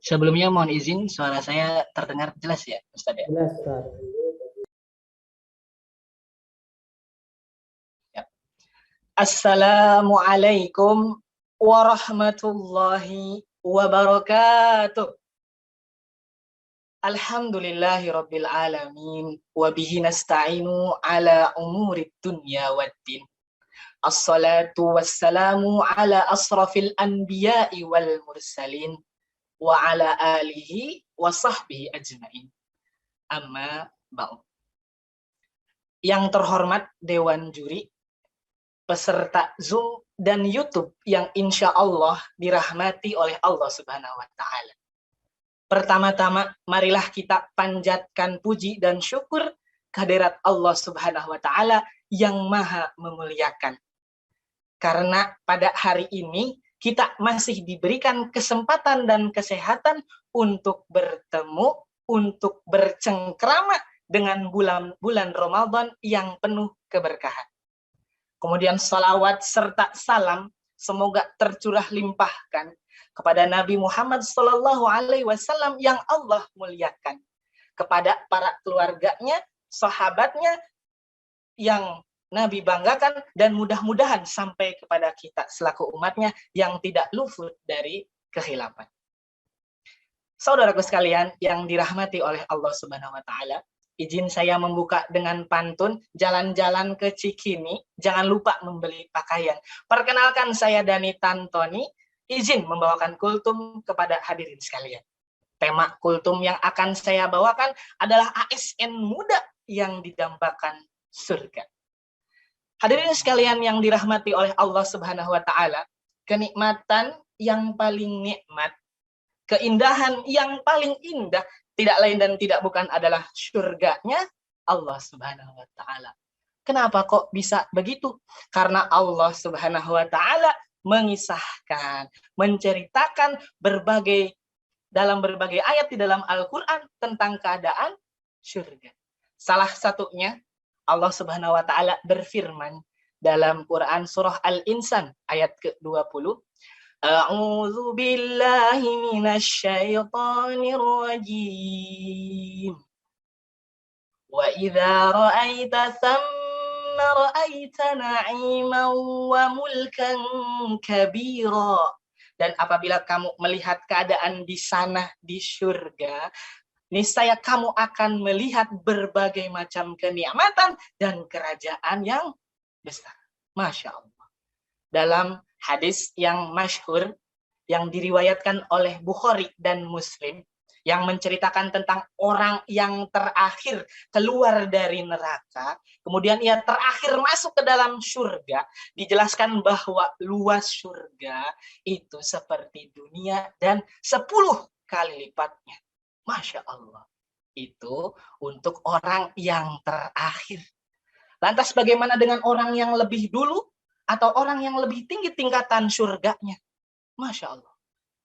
Sebelumnya mohon izin suara saya terdengar jelas ya, Ustaz ya? Jelas, Ustaz. Ya. Assalamualaikum warahmatullahi wabarakatuh. Alhamdulillahi rabbil alamin wa bihi nasta'inu ala umurid dunya waddin. Assalatu wassalamu ala asrafil anbiya'i wal mursalin wa ala alihi wa sahbihi ajmain. Amma ba'd. Yang terhormat Dewan Juri, peserta Zoom dan YouTube yang insya Allah dirahmati oleh Allah Subhanahu wa Ta'ala. Pertama-tama, marilah kita panjatkan puji dan syukur kehadirat Allah Subhanahu wa Ta'ala yang Maha Memuliakan. Karena pada hari ini kita masih diberikan kesempatan dan kesehatan untuk bertemu, untuk bercengkrama dengan bulan Ramadan yang penuh keberkahan. Kemudian salawat serta salam semoga tercurah limpahkan kepada Nabi Muhammad SAW yang Allah muliakan, kepada para keluarganya, sahabatnya yang Nabi banggakan, dan mudah-mudahan sampai kepada kita selaku umatnya yang tidak luput dari kehilapan. Saudaraku sekalian yang dirahmati oleh Allah Subhanahu wa Ta'ala, izin saya membuka dengan pantun jalan-jalan ke Cikini, jangan lupa membeli pakaian. Perkenalkan, saya Dani Tantoni, izin membawakan kultum kepada hadirin sekalian. Tema kultum yang akan saya bawakan adalah ASN muda yang didambakan surga. Hadirin sekalian yang dirahmati oleh Allah Subhanahu wa Ta'ala, kenikmatan yang paling nikmat, keindahan yang paling indah, tidak lain dan tidak bukan adalah surganya Allah Subhanahu wa Ta'ala. Kenapa kok bisa begitu? Karena Allah Subhanahu wa Ta'ala mengisahkan, menceritakan dalam berbagai ayat di dalam Al-Quran tentang keadaan surga. Salah satunya Allah Subhanahu wa Ta'ala berfirman dalam Quran surah Al-Insan ayat ke-20. A'udzu billahi minasyaitonir rajim. Wa idza ra'aita thamma ra'aita na'iman wa mulkan kabira. Dan apabila kamu melihat keadaan di sana di surga, niscaya kamu akan melihat berbagai macam kenikmatan dan kerajaan yang besar. Masya Allah. Dalam hadis yang masyhur yang diriwayatkan oleh Bukhari dan Muslim, yang menceritakan tentang orang yang terakhir keluar dari neraka, kemudian ia terakhir masuk ke dalam surga, dijelaskan bahwa luas surga itu seperti dunia dan 10 kali lipatnya. Masya Allah. Itu untuk orang yang terakhir. Lantas bagaimana dengan orang yang lebih dulu atau orang yang lebih tinggi tingkatan surganya? Masya Allah.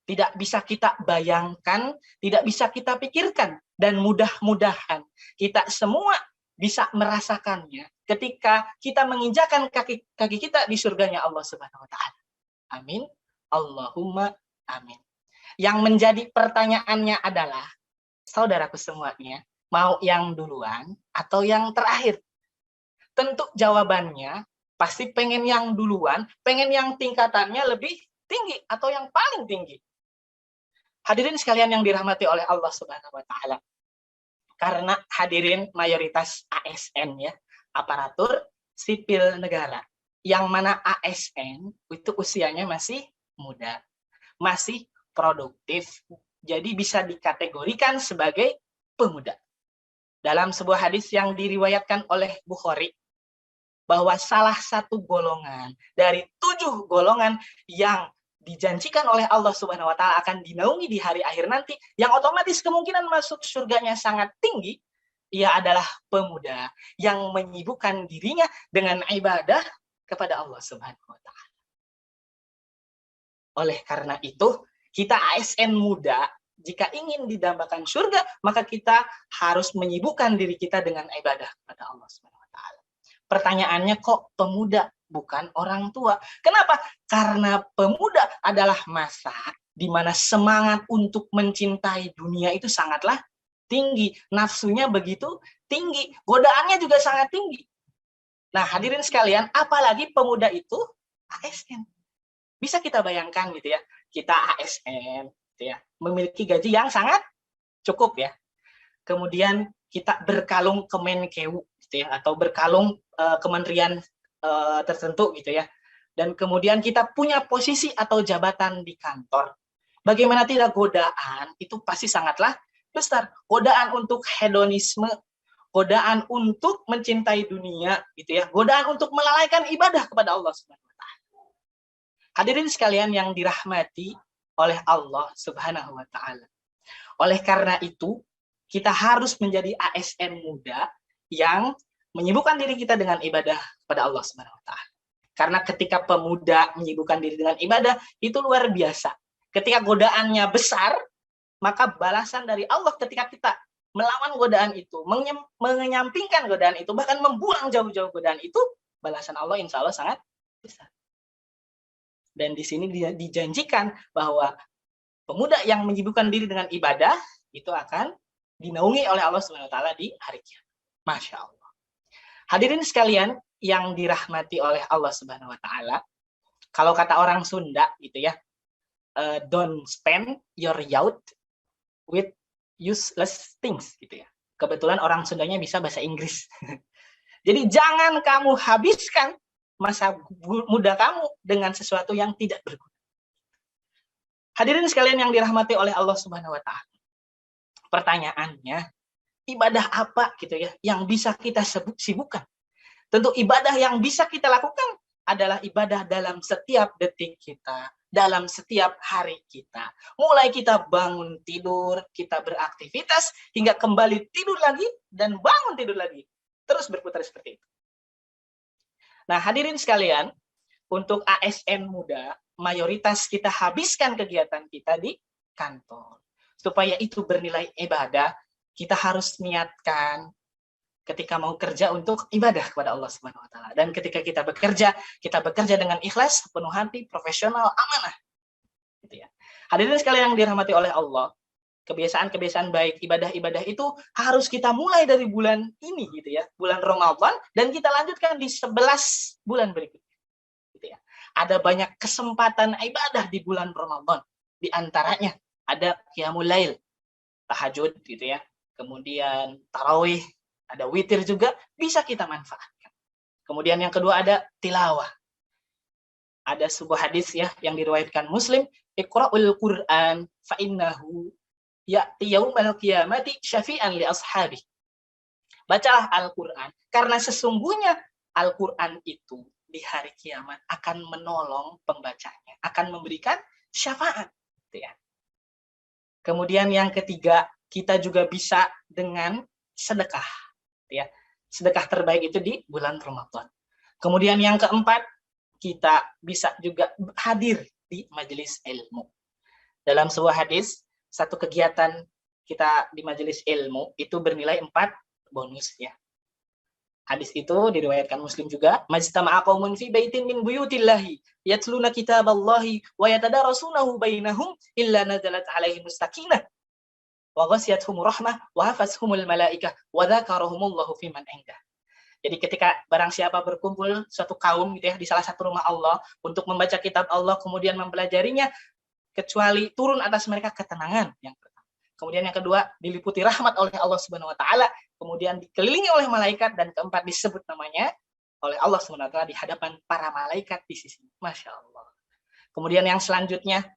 Tidak bisa kita bayangkan, tidak bisa kita pikirkan. Dan mudah-mudahan kita semua bisa merasakannya ketika kita menginjakan kaki kita di surganya Allah Subhanahu wa Ta'ala. Amin. Allahumma amin. Yang menjadi pertanyaannya adalah, saudaraku semuanya, mau yang duluan atau yang terakhir? Tentu jawabannya pasti pengen yang duluan, pengen yang tingkatannya lebih tinggi atau yang paling tinggi. Hadirin sekalian yang dirahmati oleh Allah Subhanahu wa Ta'ala. Karena hadirin mayoritas ASN ya, aparatur sipil negara. Yang mana ASN itu usianya masih muda, masih produktif. Jadi bisa dikategorikan sebagai pemuda. Dalam sebuah hadis yang diriwayatkan oleh Bukhari, bahwa salah satu golongan dari 7 golongan yang dijanjikan oleh Allah Subhanahu wa Ta'ala akan dinaungi di hari akhir nanti, yang otomatis kemungkinan masuk surganya sangat tinggi, ia adalah pemuda yang menyibukkan dirinya dengan ibadah kepada Allah Subhanahu wa Ta'ala. Oleh karena itu, kita ASN muda, jika ingin didambakan surga, maka kita harus menyibukkan diri kita dengan ibadah kepada Allah Subhanahu wa Ta'ala. Pertanyaannya, kok pemuda? bukan orang tua. Kenapa? Karena pemuda adalah masa di mana semangat untuk mencintai dunia itu sangatlah tinggi. Nafsunya begitu tinggi. Godaannya juga sangat tinggi. Nah, hadirin sekalian, apalagi pemuda itu ASN. Bisa kita bayangkan gitu ya, kita ASN gitu ya, memiliki gaji yang sangat cukup ya. Kemudian kita berkalung Kemenkeu gitu ya, atau berkalung kementerian tertentu gitu ya. Dan kemudian kita punya posisi atau jabatan di kantor. Bagaimana tidak, godaan itu pasti sangatlah besar. Godaan untuk hedonisme, godaan untuk mencintai dunia gitu ya, godaan untuk melalaikan ibadah kepada Allah Subhanahu wa taala. Hadirin sekalian yang dirahmati oleh Allah Subhanahu wa taala. Oleh karena itu, kita harus menjadi ASN muda yang menyibukkan diri kita dengan ibadah kepada Allah Subhanahu wa taala. Karena ketika pemuda menyibukkan diri dengan ibadah, itu luar biasa. Ketika godaannya besar, maka balasan dari Allah ketika kita melawan godaan itu, menyampingkan godaan itu, bahkan membuang jauh-jauh godaan itu, balasan Allah insya Allah sangat besar. Dan di sini dia dijanjikan bahwa pemuda yang menyibukkan diri dengan ibadah itu akan dinaungi oleh Allah Subhanahu wa taala di hari kiamat. Masya Allah. Hadirin sekalian yang dirahmati oleh Allah Subhanahu wa taala, kalau kata orang Sunda gitu ya, don't spend your youth with useless things gitu ya. Kebetulan orang Sundanya bisa bahasa Inggris. Jadi jangan kamu habiskan masa muda kamu dengan sesuatu yang tidak berguna. Hadirin sekalian yang dirahmati oleh Allah Subhanahu wa taala. Pertanyaannya, ibadah apa gitu ya yang bisa kita sibukkan? Tentu ibadah yang bisa kita lakukan adalah ibadah dalam setiap detik kita, dalam setiap hari kita. Mulai kita bangun tidur, kita beraktivitas, hingga kembali tidur lagi, dan bangun tidur lagi. Terus berputar seperti itu. Nah, hadirin sekalian, untuk ASN muda, mayoritas kita habiskan kegiatan kita di kantor. Supaya itu bernilai ibadah, kita harus niatkan ketika mau kerja untuk ibadah kepada Allah Subhanahu wa taala. Dan ketika kita bekerja dengan ikhlas, penuh hati, profesional, amanah. Gitu ya. Hadirin sekalian yang dirahmati oleh Allah, kebiasaan-kebiasaan baik, ibadah-ibadah itu harus kita mulai dari bulan ini gitu ya, bulan Ramadan, dan kita lanjutkan di 11 bulan berikutnya. Gitu ya. Ada banyak kesempatan ibadah di bulan Ramadan. Di antaranya ada qiyamul lail, tahajud gitu ya. Kemudian tarawih, ada witir juga bisa kita manfaatkan. Kemudian yang kedua ada tilawah. Ada sebuah hadis ya yang diriwayatkan Muslim, Iqra'ul Qur'an fa innahu ya'ti yaumal qiyamati syafi'an li ashabi. Bacalah Al-Qur'an karena sesungguhnya Al-Qur'an itu di hari kiamat akan menolong pembacanya, akan memberikan syafaat gitu ya. Kemudian yang ketiga, kita juga bisa dengan sedekah. Ya, sedekah terbaik itu di bulan Ramadan. Kemudian yang keempat, kita bisa juga hadir di majelis ilmu. Dalam sebuah hadis, satu kegiatan kita di majelis ilmu itu bernilai 4 bonus ya. Hadis itu diriwayatkan Muslim juga, majtama'a qaumun fi baitin min buyutillahi yatluna kitaballahi wa yatadarasunahu bainahum illa nazalat alaihimus sakinah wa ghasyiyatuhum rahmah wa hafazhumul malaikah wa dzakarahumullahu fiman indah. Jadi ketika barang siapa berkumpul suatu kaum gitu ya di salah satu rumah Allah untuk membaca kitab Allah kemudian mempelajarinya, kecuali turun atas mereka ketenangan yang pertama. Kemudian yang kedua, diliputi rahmat oleh Allah Subhanahu wa taala, kemudian dikelilingi oleh malaikat, dan keempat disebut namanya oleh Allah Subhanahu wa taala di hadapan para malaikat di sisi. Masya Allah. Kemudian yang selanjutnya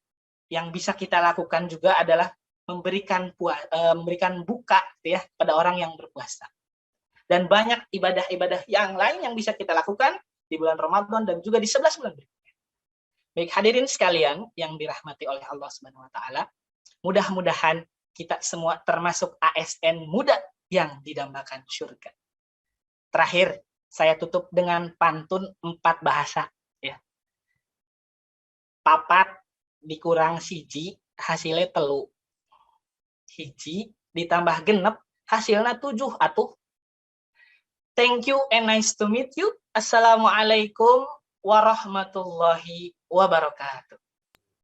yang bisa kita lakukan juga adalah memberikan buka ya pada orang yang berpuasa. Dan banyak ibadah-ibadah yang lain yang bisa kita lakukan di bulan Ramadan dan juga di 11 bulan berikutnya. Baik hadirin sekalian yang dirahmati oleh Allah Subhanahu wa taala, mudah-mudahan kita semua termasuk ASN muda yang didambakan surga. Terakhir, saya tutup dengan pantun 4 bahasa ya. Papat dikurang siji hasilnya telu. Hiji ditambah genep hasilnya 7 atuh. Thank you and nice to meet you. Assalamualaikum warahmatullahi wabarakatuh.